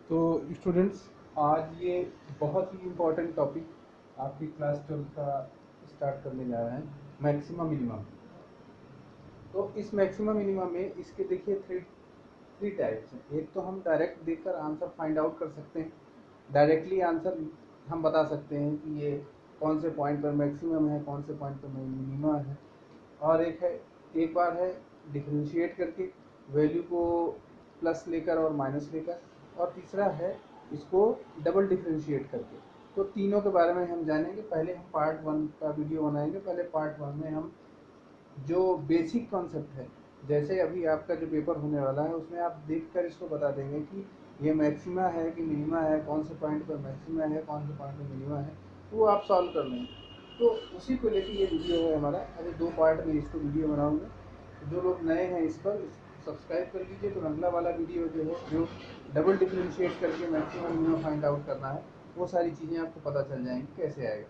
तो स्टूडेंट्स, आज ये बहुत ही इम्पोर्टेंट टॉपिक आपकी क्लास 12 का स्टार्ट करने जा रहे हैं, मैक्सिमम मिनिमम। तो इस मैक्सिमम मिनिमम में इसके देखिए थ्री टाइप्स हैं। एक तो हम डायरेक्ट देखकर आंसर फाइंड आउट कर सकते हैं, डायरेक्टली आंसर हम बता सकते हैं कि ये कौन से पॉइंट पर मैक्सिमम है, कौन से पॉइंट पर मिनिमम है। और एक बार है डिफरेंशिएट करके वैल्यू को प्लस लेकर और माइनस लेकर, और तीसरा है इसको डबल डिफरेंशिएट करके। तो तीनों के बारे में हम जानेंगे। पहले हम पार्ट 1 का वीडियो बनाएंगे। पहले पार्ट 1 में हम जो बेसिक कॉन्सेप्ट है, जैसे अभी आपका जो पेपर होने वाला है उसमें आप देखकर इसको बता देंगे कि ये मैक्सिमा है कि मिनिमा है, कौन से पॉइंट पर मैक्सिमा है, कौन से पॉइंट पर मिनिमा है, तो वो आप सॉल्व कर लेंगे। तो उसी को लेकर ये वीडियो है हमारा। अभी 2 पार्ट में इसको वीडियो बनाऊंगा। जो लोग नए हैं इस पर सब्सक्राइब कर लीजिए। तो अगला वाला वीडियो जो है, जो डबल डिफरेंशिएट करके मैक्सिमम मिनिमम फाइंड आउट करना है, वो सारी चीज़ें आपको पता चल जाएंगी कैसे आएगा।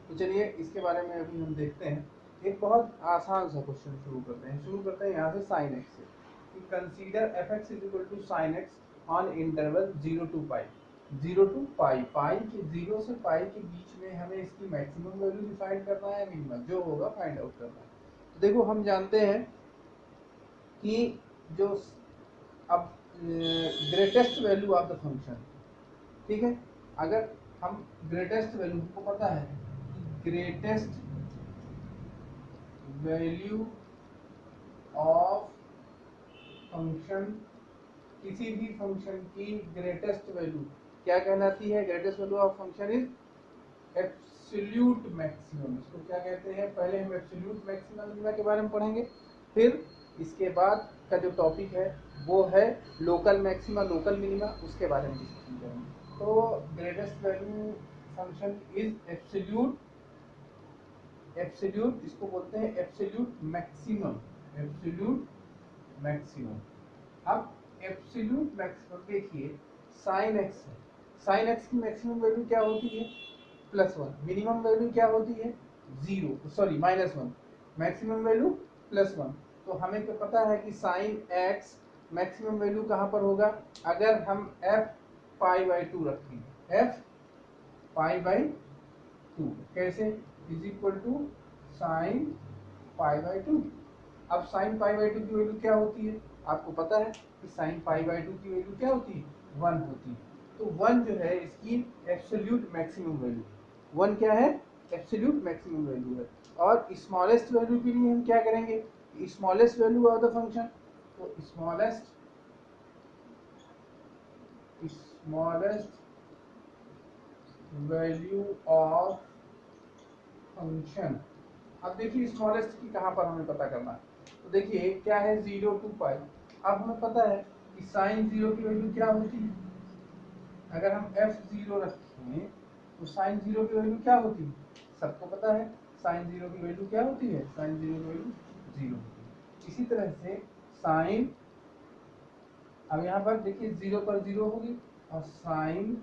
तो चलिए इसके बारे में अभी हम देखते हैं। एक बहुत आसान सा क्वेश्चन शुरू करते हैं यहाँ से, साइन एक्स से, कि consider f x is equal to sine x on interval 0 to pi. 0 to pi, pi के 0 से पाई के बीच में हमें इसकी मैक्सिमम वैल्यू डिफाइन करना है, मिनिमम जो होगा फाइंड आउट करना है। तो देखो हम जानते हैं कि जो अब greatest value of the function, ठीक है, अगर हम ग्रेटेस्ट वैल्यू को पता है कि ग्रेटेस्ट वैल्यू ऑफ फंक्शन, किसी भी फंक्शन की ग्रेटेस्ट वैल्यू क्या कहलाती है? Greatest value of function is absolute maximum. इसको क्या कहते हैं? पहले हम एब्सोल्यूट मैक्सिमम मिनिमा के बारे में पढ़ेंगे, फिर इसके बाद का जो टॉपिक है वो है लोकल मैक्सिमा, लोकल मिनिमा, उसके बारे में डिस्कशन करेंगे। तो greatest value function is absolute, absolute इसको बोलते हैं एब्सोल्यूट मैक्सिमम, एब्सोल्यूट मैक्सिमम। अब एब्सोल्यूट मैक्सिमम देखिए साइन एक्स है, साइन एक्स की मैक्सिमम वैल्यू क्या होती है? +1। मिनिमम वैल्यू क्या होती है? 0, सॉरी -1। Maximum value +1। तो हमें तो पता है कि साइन एक्स मैक्सिमम वैल्यू कहाँ पर होगा? अगर हम f π/2 रखें, f π/2 कैसे? Is equal to sine π/2। अब साइन π/2 की वैल्यू क्या होती है? आपको पता है कि साइन π/2 की वैल्यू क्या होती है? 1 होती है। तो 1 जो है इसकी एब्सोल्यूट मैक्सिमम वैल्यू, 1 क्या है? एब्सोल्यूट मैक्सिमम वैल्यू है। और स्मॉलेस्ट वैल्यू के लिए हम क्या करेंगे? Smallest value of the function, तो स्मॉलेस्ट वैल्यू ऑफ फंक्शन। अब देखिए स्मॉलेस्ट की कहाँ पर हमें पता करना है। तो देखिए क्या है, 0 to पाई। अब हमें पता है कि साइन 0 की वैल्यू क्या होती है? अगर हम f0 रखें तो साइन 0 की वैल्यू क्या होती है? सबको पता है साइन 0 की वैल्यू क्या होती है? साइन 0 की वैल्यू 0 होती है। इसी तरह से साइन, अब यहाँ पर देखिए 0 पर 0 होगी, और साइन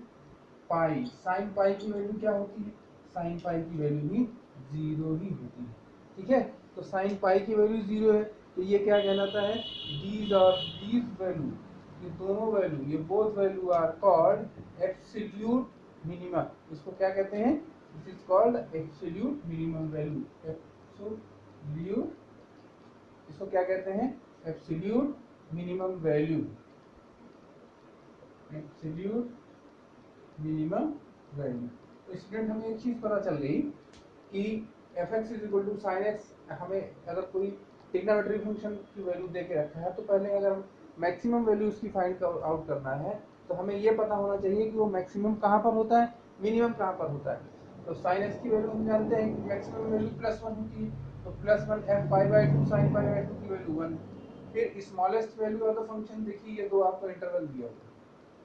पाई, साइन पाई की वैल्यू क्या होती है? साइन पाई की वैल्यू भी 0 ही होती है। ठीक है, तो साइन पाई की वैल्यू 0 है, तो ये क्या कहलाता है? दीज वैल्यू, ये दोनों वैल्यू, ये both value are called absolute minimum. इसको क्या कहते हैं? This is called absolute minimum value, absolute, इसको क्या कहते हैं? Absolute minimum value, absolute minimum value. तो स्टूडेंट हमें एक चीज पता चल गई कि f x is equal to sine x, हमें अगर कोई ट्रिग्नोमेट्री फंक्शन की वैल्यू दे के रखा है, तो पहले अगर मैक्सिमम वैल्यू उसकी फाइंड आउट करना है, तो हमें ये पता होना चाहिए कि वो मैक्सिमम कहाँ पर होता है, मिनिमम कहाँ पर होता है। तो साइन एक्स की वैल्यू हम जानते हैं कि मैक्सिमम वैल्यू +1 होती है, तो +1 f π/2 साइन π/2 की वैल्यू 1। फिर smallest value of the function देखिए, ये दो आपको इंटरवल दिया हुआ है,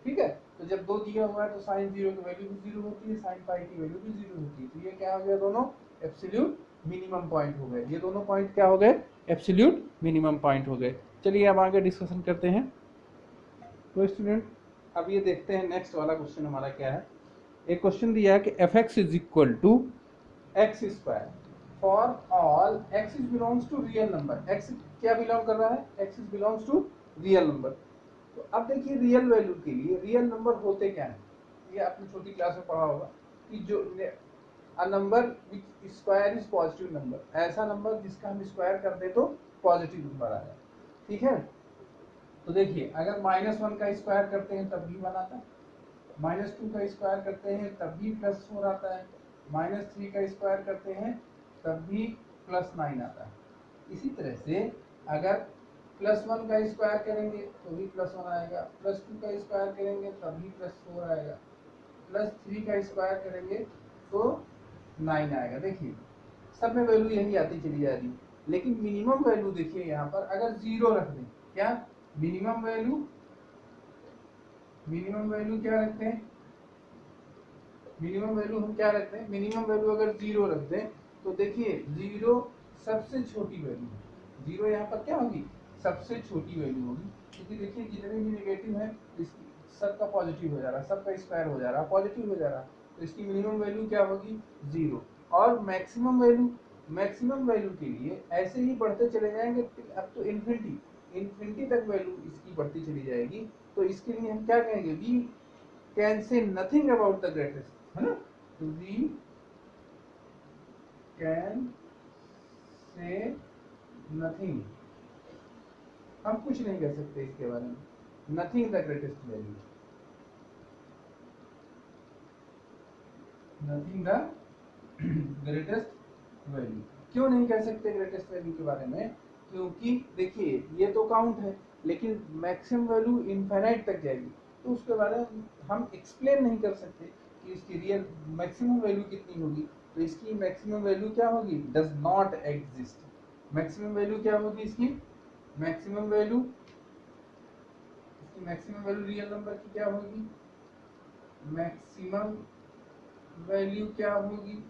ठीक है। तो जब 2 दिया हुआ है तो साइन 0 की वैल्यू भी 0 होती है, साइन पाई की वैल्यू भी 0 होती है। तो ये क्या हो गया? दोनों एब्सोल्यूट मिनिमम पॉइंट हो गए। ये दोनों पॉइंट क्या हो गए? एब्सोल्यूट मिनिमम पॉइंट हो गए। चलिए अब आगे डिस्कशन करते हैं। तो स्टूडेंट अब ये देखते हैं नेक्स्ट वाला क्वेश्चन हमारा क्या है। एक क्वेश्चन दिया है कि f x is equal to x square for all x belongs to real number. X क्या बिलोंग कर रहा है? X belongs to real number. तो अब देखिए रियल वैल्यू के लिए रियल नंबर होते क्या है, ये आपने छोटी क्लास में पढ़ा होगा कि जो a number which square is positive number, ऐसा नंबर जिसका हम स्क्वायर कर दे तो पॉजिटिव नंबर आया। ठीक है, तो देखिए अगर -1 का स्क्वायर करते हैं तब भी 1 आता है, -2 का स्क्वायर करते हैं तब भी +4 आता है, -3 का स्क्वायर करते हैं तब भी +9 आता है। इसी तरह से अगर +1 का स्क्वायर करेंगे तो भी +1 आएगा, +2 का स्क्वायर करेंगे तब भी +4 आएगा, +3 का स्क्वायर करेंगे तो 9 आएगा। देखिए सब में वैल्यू यही आती चली जा रही है, लेकिन मिनिमम वैल्यू देखिए यहाँ पर अगर 0 रख दें, क्या मिनिमम वैल्यू क्या रखते हैं, मिनिमम वैल्यू हम क्या रखते हैं, मिनिमम वैल्यू अगर 0 रख दें तो देखिए 0 सबसे छोटी वैल्यू है, 0 यहाँ पर क्या होगी, सबसे छोटी वैल्यू होगी, क्योंकि देखिए जितने भी नेगेटिव है सबका पॉजिटिव हो जा रहा है, सबका स्क्वायर हो जा रहा है, पॉजिटिव हो जा रहा है, तो इसकी मिनिमम वैल्यू क्या होगी 0। और मैक्सिमम वैल्यू के लिए ऐसे ही बढ़ते चले जाएंगे अब तो इन्फिनिटी तक वैल्यू इसकी बढ़ती चली जाएगी। तो इसके लिए हम क्या कहेंगे, we can say nothing about the greatest, है ना, तो वी कैन से नथिंग, हम कुछ नहीं कह सकते इसके बारे में, nothing the greatest value, nothing the greatest value. क्यों नहीं कह सकते ग्रेटेस्ट वैल्यू के बारे में, क्योंकि देखिए ये तो काउंट है, लेकिन मैक्सिमम वैल्यू इनफाइनाइट तक जाएगी, तो उसके बारे में हम एक्सप्लेन नहीं कर सकते कि इसकी रियल मैक्सिमम वैल्यू कितनी होगी। तो इसकी मैक्सिमम वैल्यू क्या होगी, does not exist. Maximum value क्या होगी इसकी, मैक्सिमम वैल्यू रियल नंबर की क्या होगी, मैक्सिमम वैल्यू क्या होगी,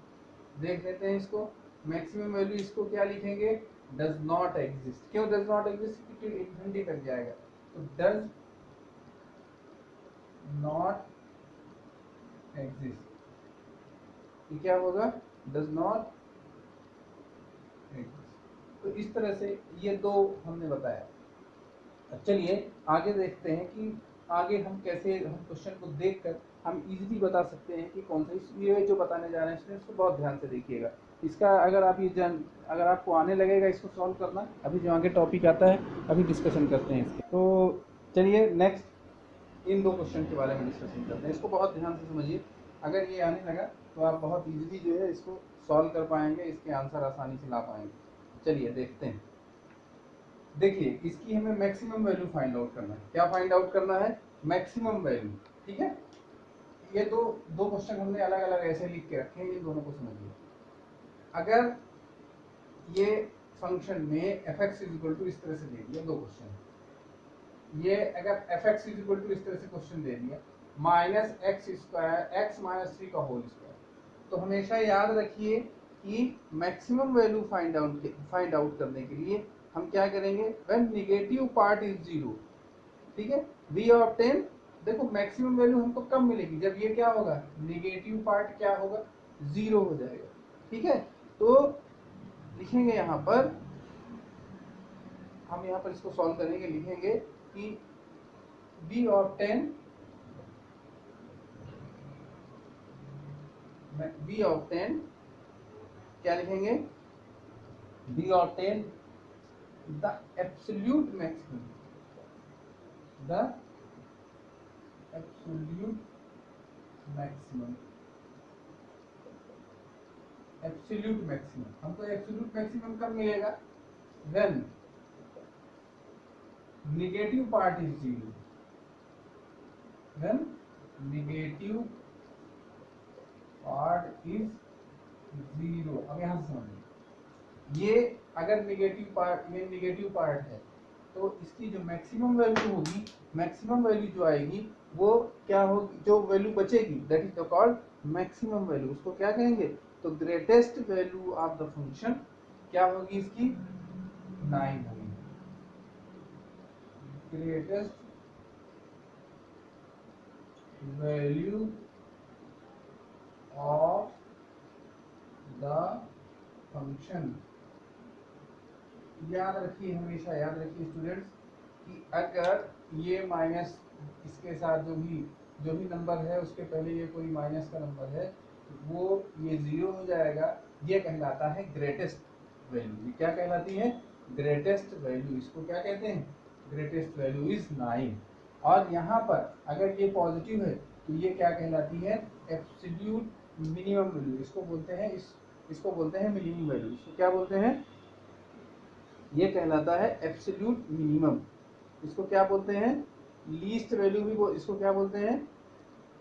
देख लेते हैं इसको। मैक्सिमम वैल्यू इसको क्या लिखेंगे, डज नॉट एग्जिस्ट। क्यों डज नॉट एग्जिस्ट, क्योंकि इन्फिनिटी तक जाएगा, तो डज नॉट एग्जिस्ट, ये क्या होगा, डज नॉट एग्जिस्ट। तो इस तरह से ये दो हमने बताया। चलिए आगे देखते हैं कि आगे हम कैसे हम क्वेश्चन को देखकर हम इजीली बता सकते हैं कि कौन सा, ये जो बताने जा रहे हैं स्टूडेंट्स को बहुत ध्यान से देखिएगा इसका। अगर आप अगर आपको आने लगेगा इसको सॉल्व करना, अभी जो आगे टॉपिक आता है अभी डिस्कशन करते हैं इसके। तो चलिए नेक्स्ट इन दो क्वेश्चन के बारे में डिस्कशन करते हैं, इसको बहुत ध्यान से समझिए। अगर ये आने लगा तो आप बहुत ईजिली जो है इसको सॉल्व कर पाएंगे, इसके आंसर आसानी से ला पाएंगे। चलिए देखते हैं। देखिए इसकी हमें मैक्सिमम वैल्यू फाइंड आउट करना है। क्या फाइंड आउट करना है, मैक्सिमम वैल्यू। ठीक है, ये दो क्वेश्चन हमने अलग अलग ऐसे लिख के रखे हैं, इन दोनों को समझिए। अगर ये फंक्शन में fx इक्वल टू इस तरह से दे दिया, दो क्वेश्चन, ये अगर fx इक्वल टू इस तरह से क्वेश्चन दे दिया -x² का होल स्क्वायर, तो हमेशा याद रखिए कि मैक्सिमम वैल्यू फाइंड आउट करने के लिए हम क्या करेंगे, व्हेन नेगेटिव पार्ट इज 0। ठीक है, वी ऑब्टेन, देखो मैक्सिमम वैल्यू हमको कब मिलेगी, जब ये क्या होगा, नेगेटिव पार्ट क्या होगा, 0 हो जाएगा। ठीक है, तो लिखेंगे यहाँ पर, हम यहाँ पर इसको सॉल्व करेंगे, लिखेंगे कि वी ऑब्टेन क्या लिखेंगे, we obtain the absolute maximum, the absolute maximum, absolute maximum हमको एब्सोल्यूट मैक्सिमम कब मिलेगा, when negative part is 0, when negative part is 0। अब यहां से समझिए, ये अगर नेगेटिव पार्ट है तो इसकी जो मैक्सिमम वैल्यू होगी, मैक्सिमम वैल्यू जो आएगी वो क्या होगी, जो वैल्यू बचेगी that is the called maximum value, उसको क्या कहेंगे, तो greatest value of the function क्या होगी इसकी, 9 होगी, greatest value of the function. याद रखिए, हमेशा याद रखिए स्टूडेंट्स कि अगर ये माइनस इसके साथ जो भी नंबर है उसके पहले ये कोई माइनस का नंबर है तो वो ये 0 हो जाएगा, ये कहलाता है ग्रेटेस्ट वैल्यू। ये क्या कहलाती है? Greatest value. इसको क्या कहते हैं? Greatest value is 9। और यहाँ पर अगर ये पॉजिटिव है तो ये क्या कहलाती है? Absolute minimum value. इसको बोलते हैं इसको बोलते हैं मिनिमम वैल्यू। इसको क्या बोलते हैं? ये कहलाता है एब्सोल्यूट मिनिमम। इसको क्या बोलते हैं? लीस्ट वैल्यू भी इसको क्या बोलते हैं?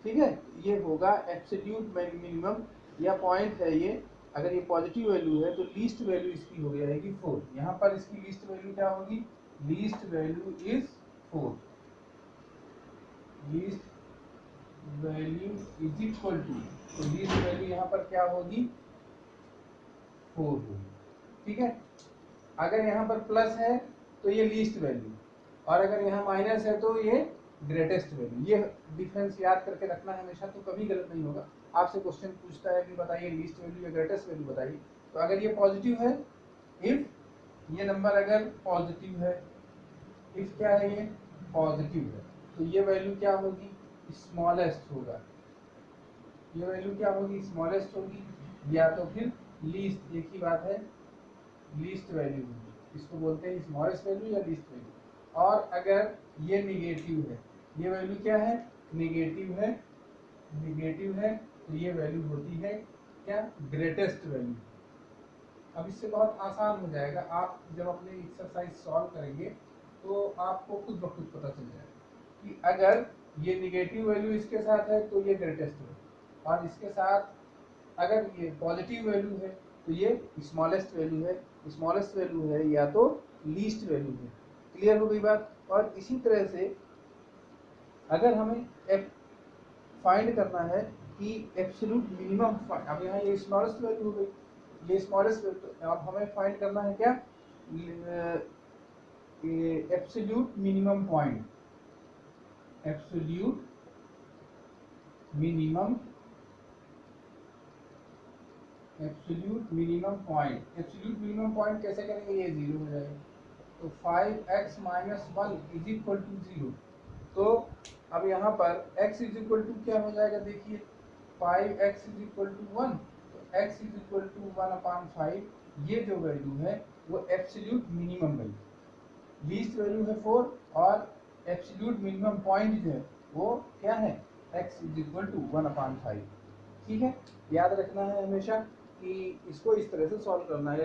ठीक है, ये होगा एब्सोल्यूट मिनिमम या पॉइंट है ये। अगर ये पॉजिटिव वैल्यू है तो लीस्ट वैल्यू इसकी हो जाएगी 4। यहाँ पर इसकी लीस्ट वैल्यू क्या होगी? Least value is 4। Least value is equal to, तो लीस्ट वैल्यू यहाँ पर क्या होगी? 4 होगी। ठीक है, अगर यहाँ पर प्लस है तो ये लीस्ट वैल्यू, और अगर यहाँ माइनस है तो ये ग्रेटेस्ट वैल्यू। ये डिफरेंस याद करके रखना है हमेशा, तो कभी गलत नहीं होगा। आपसे क्वेश्चन पूछता है कि बताइए लीस्ट वैल्यू या ग्रेटेस्ट वैल्यू बताइए, तो अगर ये पॉजिटिव है, इफ ये नंबर अगर पॉजिटिव है, इफ क्या है? ये पॉजिटिव है, तो ये वैल्यू क्या होगी? स्मॉलेस्ट होगा। ये वैल्यू क्या होगी? स्मॉलेस्ट होगी, या तो फिर लीस्ट, एक ही बात है, लीस्ट वैल्यू होगी। इसको बोलते हैं स्मॉलेस्ट वैल्यू या लीस्ट वैल्यू। और अगर ये निगेटिव है, ये वैल्यू क्या है? निगेटिव है, निगेटिव है, तो ये वैल्यू होती है क्या? Greatest value. अब इससे बहुत आसान हो जाएगा, आप जब अपने एक्सरसाइज सॉल्व करेंगे तो आपको खुद ब खुद पता चल जाएगा कि अगर ये निगेटिव वैल्यू इसके साथ है तो ये ग्रेटेस्ट है, और इसके साथ अगर ये पॉजिटिव वैल्यू है तो ये स्मॉलेस्ट वैल्यू है, स्मॉलेस्ट वैल्यू है या तो लीस्ट वैल्यू है। क्लियर हो गई बात? और इसी तरह से अगर हमें फाइंड करना है कि एब्सोल्यूट मिनिमम, अब यहाँ ये स्मॉलेस्ट वैल्यू हो गई, ये स्मॉलेस्ट वैल्यू, अब हमें फाइंड करना है क्या? Absolute minimum point, absolute minimum, absolute minimum point. Absolute minimum point कैसे करेंगे? ये 0 हो जाएगा, तो 5x minus 1 is equal to 0। तो अब यहाँ पर x इज इक्वल टू क्या हो जाएगा? देखिए 5x इज इक्वल टू 1, तो x इज इक्वल टू 1/5। ये जो वैल्यू है वो absolute minimum value, least value है 4, और एब्सोल्यूट मिनिमम पॉइंट जो है वो क्या है? x is equal to 1/5। ठीक है, याद रखना है हमेशा कि इसको इस तरह से सॉल्व करना है।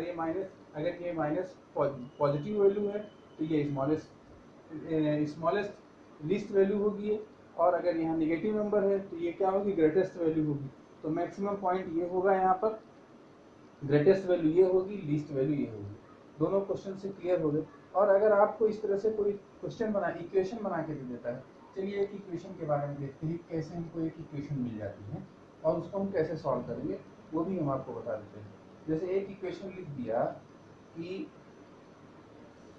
अगर ये माइनस पॉजिटिव वैल्यू है तो ये स्मॉलेस्ट लीस्ट वैल्यू होगी, और अगर यहाँ निगेटिव नंबर है तो ये क्या होगी? ग्रेटेस्ट वैल्यू होगी। तो मैक्सिमम पॉइंट ये होगा, यहाँ पर ग्रेटेस्ट वैल्यू ये होगी, लीस्ट वैल्यू ये होगी। दोनों क्वेश्चन से क्लियर हो गए। और अगर आपको इस तरह से कोई क्वेश्चन इक्वेशन बना के दे देता है, चलिए एक इक्वेशन के बारे में देखते हैं, कैसे हमको एक इक्वेशन मिल जाती है और उसको हम कैसे सॉल्व करेंगे वो भी हम आपको बता देते हैं। जैसे एक इक्वेशन लिख दिया कि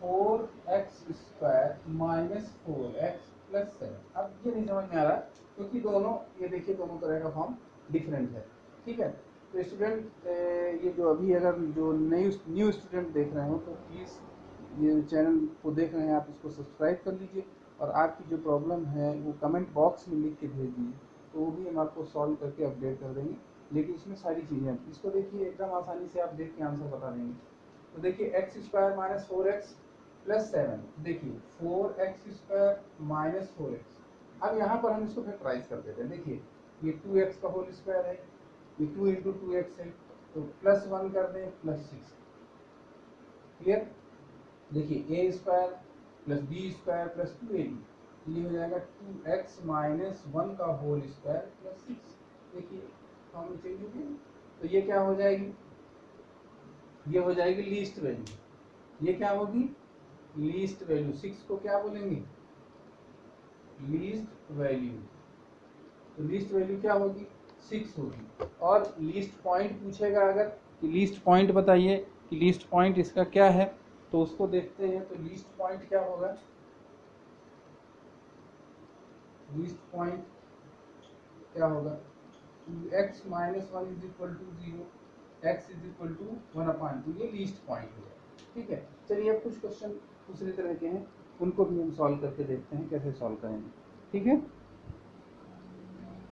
4x² माइनस 4x प्लस 7। अब ये नहीं समझ में आ रहा क्योंकि दोनों, ये देखिए दोनों तरह का फॉर्म डिफरेंट है। ठीक है, तो स्टूडेंट ये जो अभी अगर जो न्यू स्टूडेंट देख रहे हो तो प्लीज़ ये चैनल को देख रहे हैं आप, इसको सब्सक्राइब कर लीजिए, और आपकी जो प्रॉब्लम है वो कमेंट बॉक्स में लिख के भेज दीजिए, तो वो भी हम आपको सॉल्व करके अपडेट कर देंगे। लेकिन इसमें सारी चीज़ें हैं, इसको देखिए एकदम आसानी से आप देख के आंसर बता देंगे। तो देखिए x² माइनस 4x प्लस 7, देखिए 4x² माइनस 4x। अब यहाँ पर हम इसको फैक्टराइज कर देते हैं। देखिए ये 2x का होल स्क्वायर है, ये 2 इंटू 2x है, तो प्लस 1 कर दें प्लस 6। क्लियर? देखिए a² plus b² plus 2ab, ये हो जाएगा 2x माइनस 1 का होल स्क्वायर प्लस 6। देखिए फॉर्म चेंज हो गया, तो ये क्या हो जाएगी? ये हो जाएगी लीस्ट वैल्यू। ये क्या होगी? Least value. 6 को क्या बोलेंगे? Least value. तो लीस्ट वैल्यू क्या होगी? 6 होगी। और लीस्ट पॉइंट पूछेगा अगर कि लीस्ट पॉइंट बताइए कि लीस्ट पॉइंट इसका क्या है, तो उसको देखते हैं। तो लीस्ट पॉइंट क्या होगा? लीस्ट पॉइंट क्या होगा? x minus 1 is equal to 0, x is equal to 1/2। ये लीस्ट पॉइंट होगा। ठीक है, चलिए अब कुछ क्वेश्चन दूसरे तरह के हैं उनको भी हम सॉल्व करके देखते हैं कैसे सॉल्व करेंगे। ठीक है।